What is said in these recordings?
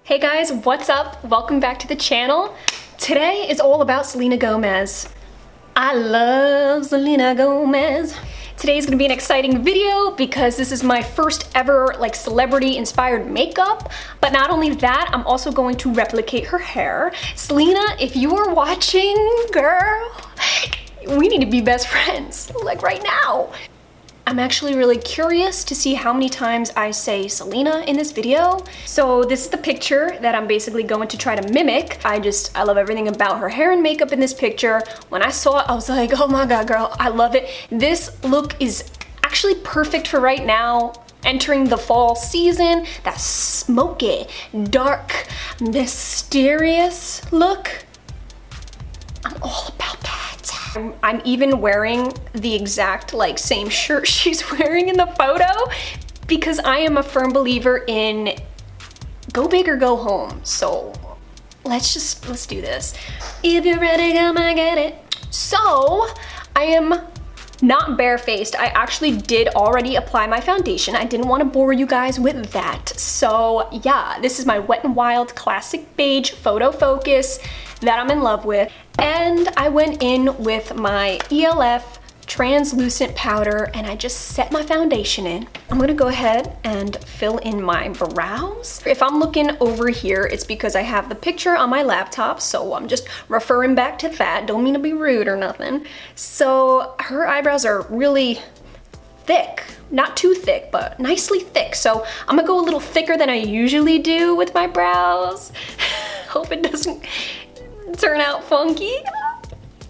Hey guys, what's up? Welcome back to the channel. Today is all about Selena Gomez. I love Selena Gomez. Today is gonna be an exciting video because this is my first ever celebrity inspired makeup. But not only that, I'm also going to replicate her hair. Selena, if you are watching, girl, we need to be best friends, like right now. I'm actually really curious to see how many times I say Selena in this video. So this is the picture that I'm basically going to try to mimic. I love everything about her hair and makeup in this picture. When I saw it, I was like, oh my God, girl, I love it. This look is actually perfect for right now, entering the fall season. That smoky, dark, mysterious look. I'm all about that. I'm even wearing the exact same shirt she's wearing in the photo because I am a firm believer in go big or go home. So let's do this. If you're ready, come and get it. So I am not barefaced. I actually did already apply my foundation. I didn't want to bore you guys with that. So yeah, this is my Wet n Wild Classic Beige Photo Focus that I'm in love with. And I went in with my E.L.F translucent powder and I just set my foundation in. I'm gonna go ahead and fill in my brows. If I'm looking over here, it's because I have the picture on my laptop, so I'm just referring back to that. Don't mean to be rude or nothing. So her eyebrows are really thick. Not too thick, but nicely thick. So I'm gonna go a little thicker than I usually do with my brows. Hope it doesn't turn out funky.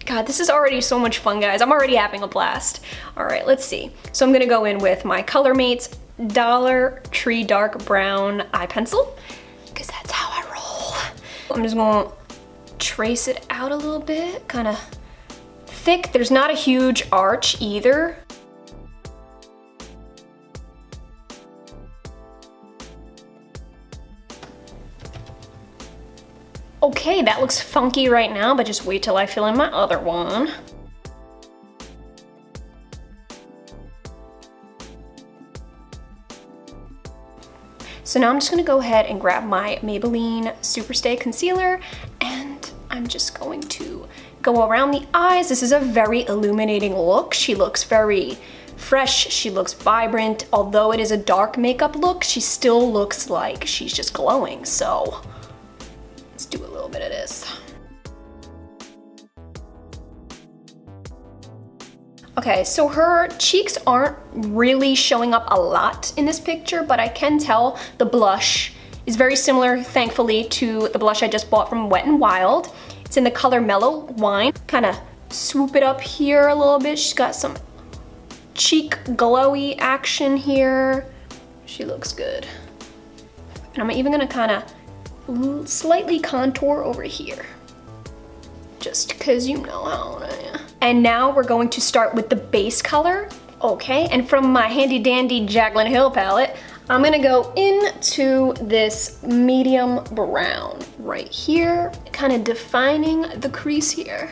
God, this is already so much fun, guys. I'm already having a blast. All right, let's see. So I'm gonna go in with my Color Mates Dollar Tree Dark Brown eye pencil, because that's how I roll. I'm just gonna trace it out a little bit, kind of thick. There's not a huge arch either. Okay, that looks funky right now, but just wait till I fill in my other one. So now I'm just gonna go ahead and grab my Maybelline Superstay Concealer, and I'm just going to go around the eyes. This is a very illuminating look. She looks very fresh, she looks vibrant. Although it is a dark makeup look, she still looks like she's just glowing, so let's do a little bit of this. Okay, so her cheeks aren't really showing up a lot in this picture, but I can tell the blush is very similar, thankfully, to the blush I just bought from Wet n Wild. It's in the color Mellow Wine. Kind of swoop it up here a little bit. She's got some cheek glowy action here. She looks good. And I'm even gonna kind of slightly contour over here, just cause you know how I am. And now we're going to start with the base color. Okay, and from my handy dandy Jaclyn Hill palette, I'm gonna go into this medium brown right here, kind of defining the crease here.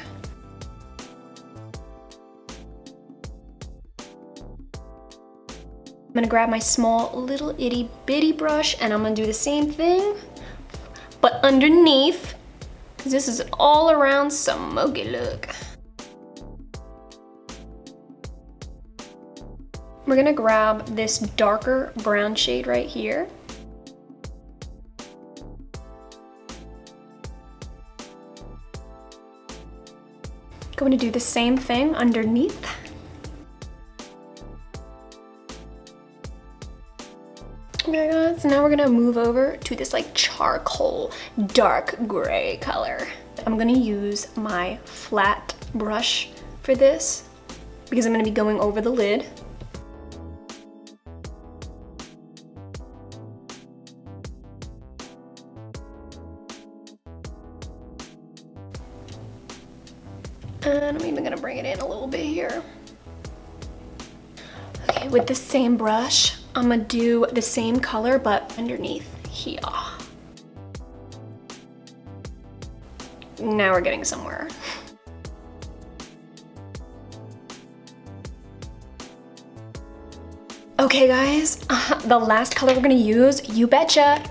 I'm gonna grab my small little itty bitty brush and I'm gonna do the same thing, but underneath, because this is an all around smoky look. We're gonna grab this darker brown shade right here. Going to do the same thing underneath. Okay guys, so now we're gonna move over to this charcoal dark gray color. I'm gonna use my flat brush for this because I'm gonna be going over the lid. And I'm even gonna bring it in a little bit here. Okay, with the same brush, I'm gonna do the same color, but underneath here. Now we're getting somewhere. Okay guys, the last color we're gonna use, you betcha,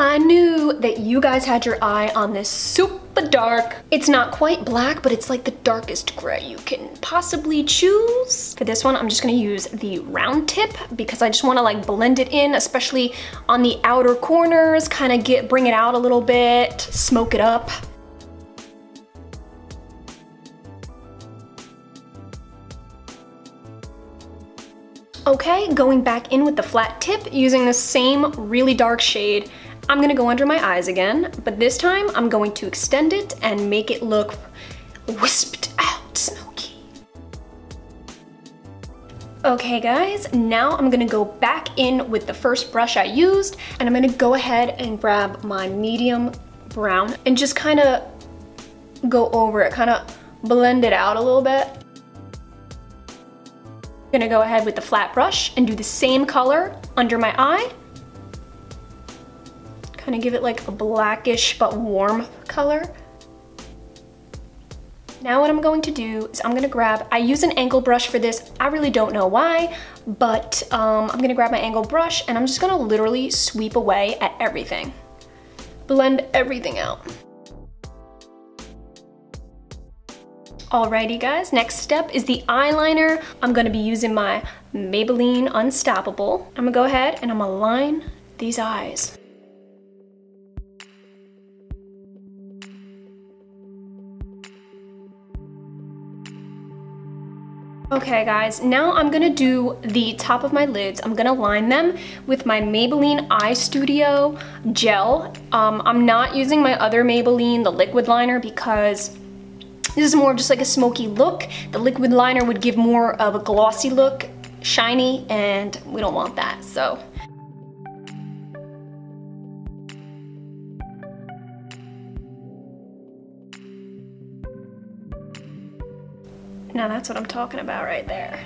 I knew that you guys had your eye on this super dark. It's not quite black, but it's like the darkest gray you can possibly choose. For this one, I'm just gonna use the round tip because I just wanna like blend it in, especially on the outer corners, kind of bring it out a little bit, smoke it up. Okay, going back in with the flat tip, using the same really dark shade, I'm gonna go under my eyes again, but this time I'm going to extend it and make it look wisped out smoky. Okay guys, now I'm gonna go back in with the first brush I used, and I'm gonna go ahead and grab my medium brown and just kind of go over it, kind of blend it out a little bit. I'm gonna go ahead with the flat brush and do the same color under my eye. Kind of give it like a blackish but warm color. Now what I'm going to do is I'm gonna grab, I use an angle brush for this. I really don't know why, but I'm gonna grab my angle brush and I'm just gonna literally sweep away at everything. Blend everything out. Alrighty guys, next step is the eyeliner. I'm gonna be using my Maybelline Unstoppable. I'm gonna go ahead and I'm gonna line these eyes. Okay guys, now I'm gonna do the top of my lids. I'm gonna line them with my Maybelline Eye Studio gel. I'm not using my other Maybelline, the liquid liner, because this is more just like a smoky look. The liquid liner would give more of a glossy look, shiny, and we don't want that, so. Now that's what I'm talking about right there.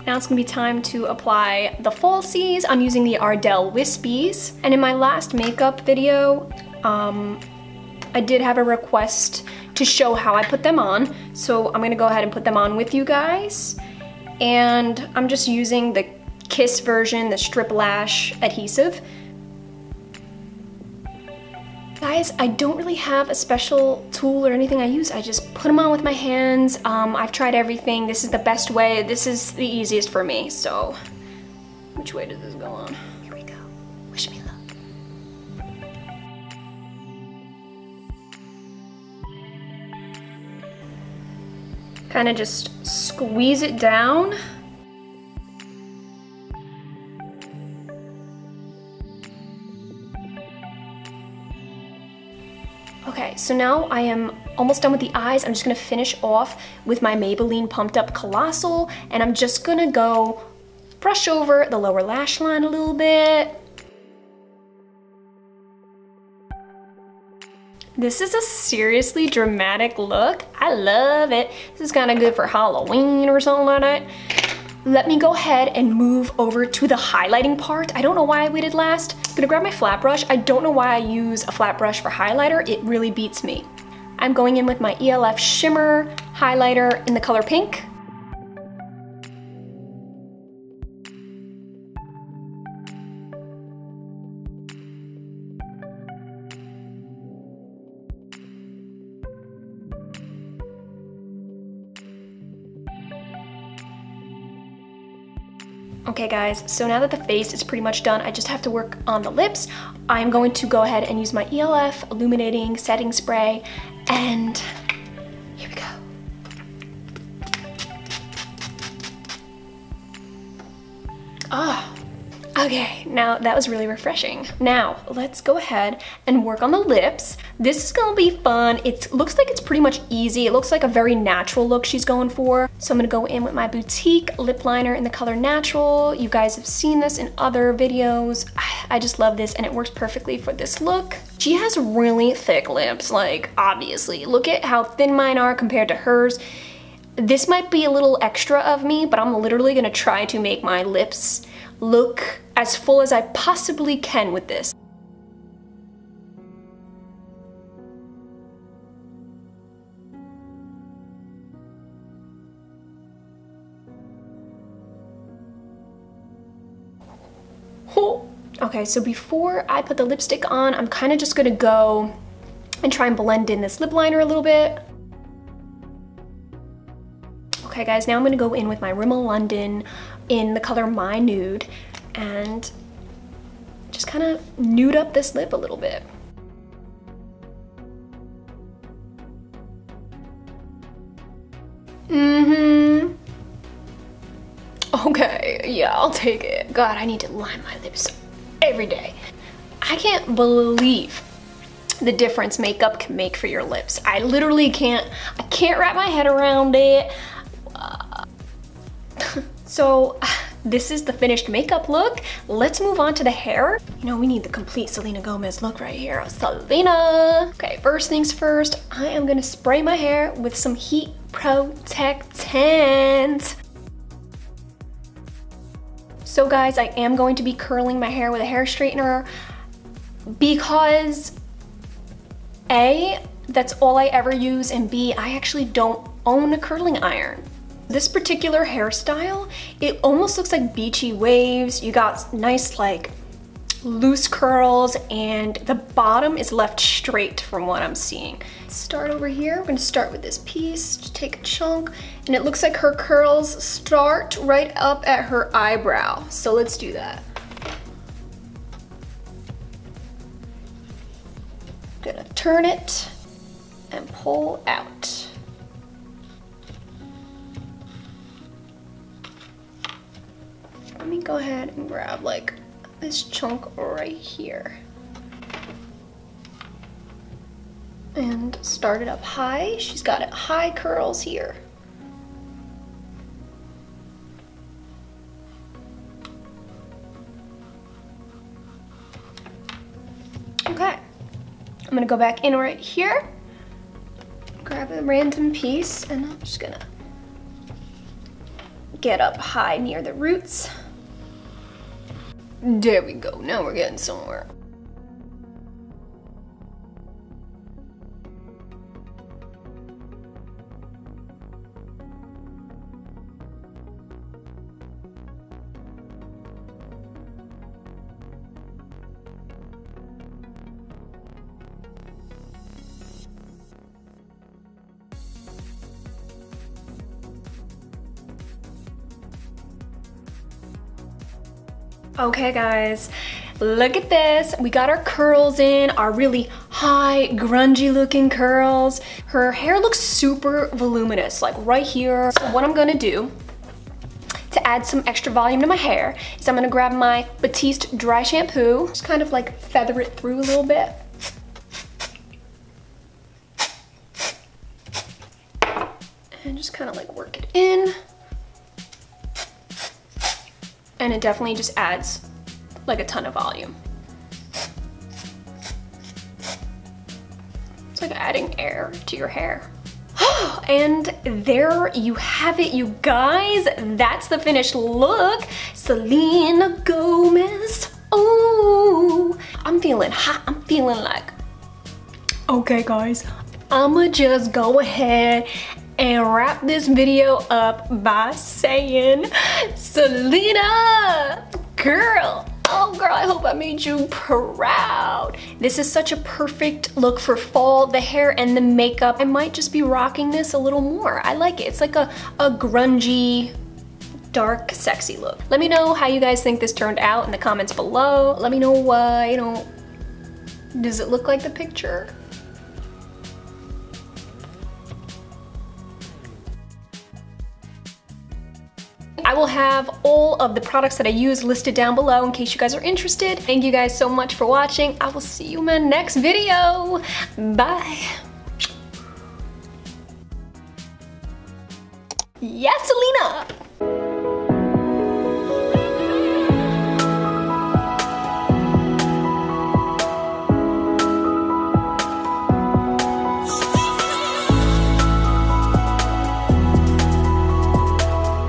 Now it's gonna be time to apply the falsies. I'm using the Ardell Wispies. And in my last makeup video, I did have a request to show how I put them on. So I'm gonna go ahead and put them on with you guys. And I'm just using the Kiss version, the strip lash adhesive. Guys, I don't really have a special tool or anything I use. I just put them on with my hands. I've tried everything. This is the best way. This is the easiest for me. So, which way does this go on? Here we go. Wish me luck. Kind of just squeeze it down. Okay, so now I am almost done with the eyes. I'm just gonna finish off with my Maybelline Pumped Up Colossal, and I'm just gonna go brush over the lower lash line a little bit. This is a seriously dramatic look. I love it. This is kind of good for Halloween or something like that. Let me go ahead and move over to the highlighting part. I don't know why I waited last. I'm gonna grab my flat brush. I don't know why I use a flat brush for highlighter. It really beats me. I'm going in with my E.L.F. Shimmer highlighter in the color pink. Okay guys, so now that the face is pretty much done, I just have to work on the lips. I'm going to go ahead and use my E.L.F. Illuminating Setting Spray, and here we go. Ah, okay, now that was really refreshing. Now, let's go ahead and work on the lips. This is gonna be fun. It looks like it's pretty much easy. It looks like a very natural look she's going for. So I'm gonna go in with my Boutique lip liner in the color Natural. You guys have seen this in other videos. I just love this and it works perfectly for this look. She has really thick lips, like obviously. Look at how thin mine are compared to hers. This might be a little extra of me, but I'm literally gonna try to make my lips look as full as I possibly can with this. Okay, so before I put the lipstick on, I'm kind of just gonna go and try and blend in this lip liner a little bit. Okay guys, now I'm gonna go in with my Rimmel London in the color My Nude and just kind of nude up this lip a little bit. Okay, yeah, I'll take it. God, I need to line my lips every day. I can't believe the difference makeup can make for your lips. I literally can't wrap my head around it. So this is the finished makeup look. Let's move on to the hair. You know, we need the complete Selena Gomez look right here. Selena. Okay, first things first, I am gonna spray my hair with some heat protectant. So guys, I am going to be curling my hair with a hair straightener because A, that's all I ever use, and B, I actually don't own a curling iron. This particular hairstyle, it almost looks like beachy waves. You got nice like loose curls and the bottom is left straight from what I'm seeing. Start over here. We're gonna start with this piece, just take a chunk, and it looks like her curls start right up at her eyebrow. So let's do that. Gonna turn it and pull out. Let me go ahead and grab like this chunk right here and start it up high. She's got it high curls here. Okay, I'm gonna go back in right here, grab a random piece, and I'm just gonna get up high near the roots. There we go, now we're getting somewhere. Okay guys, look at this. We got our curls in, our really high, grungy looking curls. Her hair looks super voluminous, like right here. So what I'm gonna do to add some extra volume to my hair is I'm gonna grab my Batiste dry shampoo, just kind of like feather it through a little bit. And just kind of like work it in. And it definitely just adds like a ton of volume. It's like adding air to your hair. And there you have it, you guys. That's the finished look. Selena Gomez. Oh, I'm feeling hot. I'm feeling like, okay guys, I'ma just go ahead and wrap this video up by saying, Selena, girl, oh girl, I hope I made you proud. This is such a perfect look for fall, the hair and the makeup. I might just be rocking this a little more. I like it. It's like a grungy, dark, sexy look. Let me know how you guys think this turned out in the comments below. Let me know, you know, does it look like the picture? I will have all of the products that I use listed down below in case you guys are interested. Thank you guys so much for watching. I will see you in my next video. Bye. Yes, Selena!